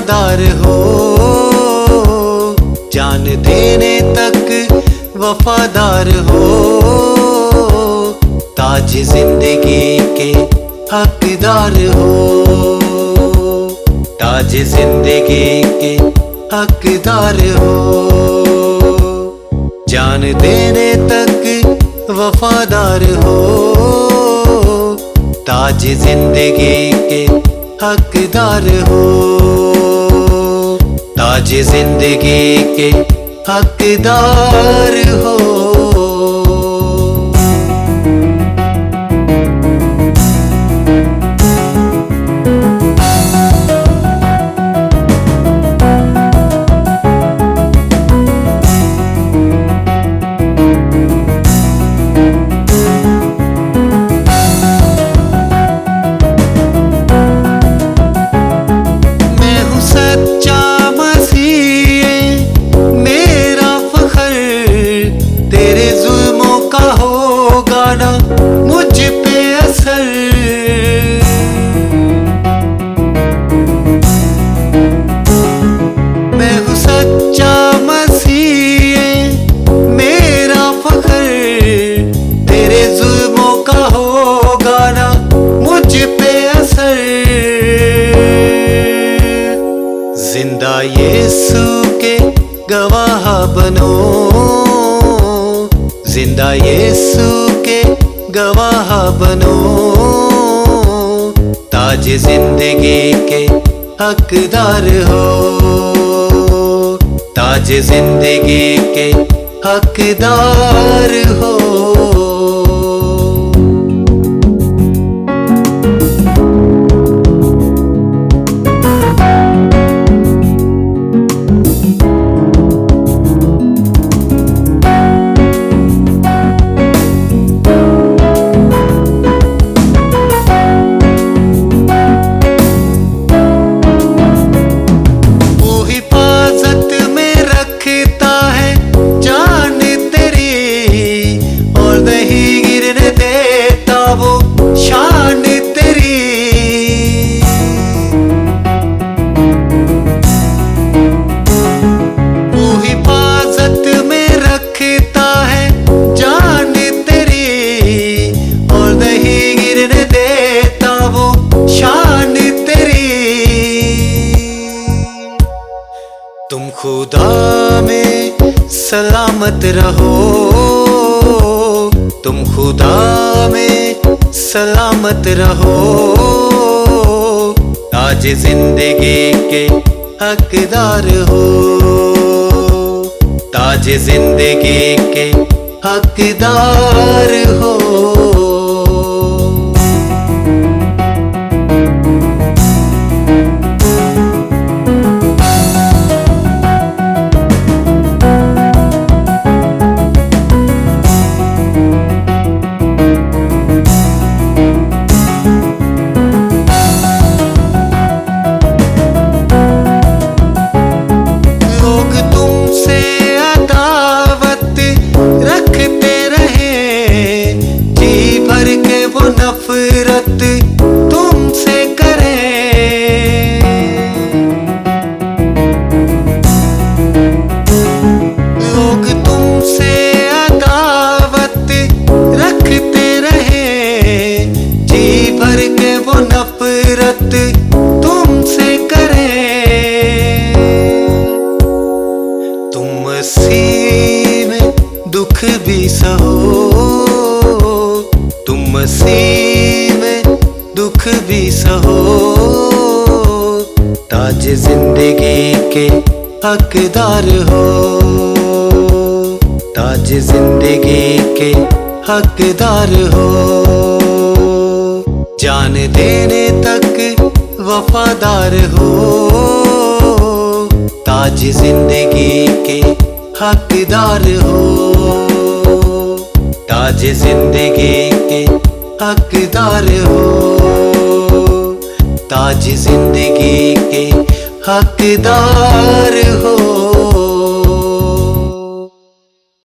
वफादार हो, जान देने तक वफादार हो, ताज जिंदगी के हकदार हो, ताज जिंदगी के हकदार हो, जान देने तक वफादार हो, ताज जिंदगी के हकदार हो, ताज जिंदगी के हकदार हो। मुझ पे असर मैं हूँ सच्चा मसीह, मेरा फख्र तेरे जुल्मों का होगा ना मुझ पे असर। जिंदा यीशु के गवाह बनो, जिंदा यीशु के गवाह बनो, ताज जिंदगी के हकदार हो, ताज जिंदगी के हकदार हो। तुम खुदा में सलामत रहो, तुम खुदा में सलामत रहो, ताज जिंदगी के हकदार हो, ताज जिंदगी के हकदार हो। नफरत तुमसे करें, लोग तुमसे अदावत रखते रहे, जी भर के वो नफरत तुमसे करें। तुम मसीह में दुख भी सहो, तुम मसीह में दुख भी सहो, ताज जिंदगी के हकदार हो, ताज जिंदगी के हकदार हो, जान देने तक वफादार हो, ताज जिंदगी के हकदार हो, ताज जिंदगी के हकदार हो, ताज जिंदगी के हकदार हो।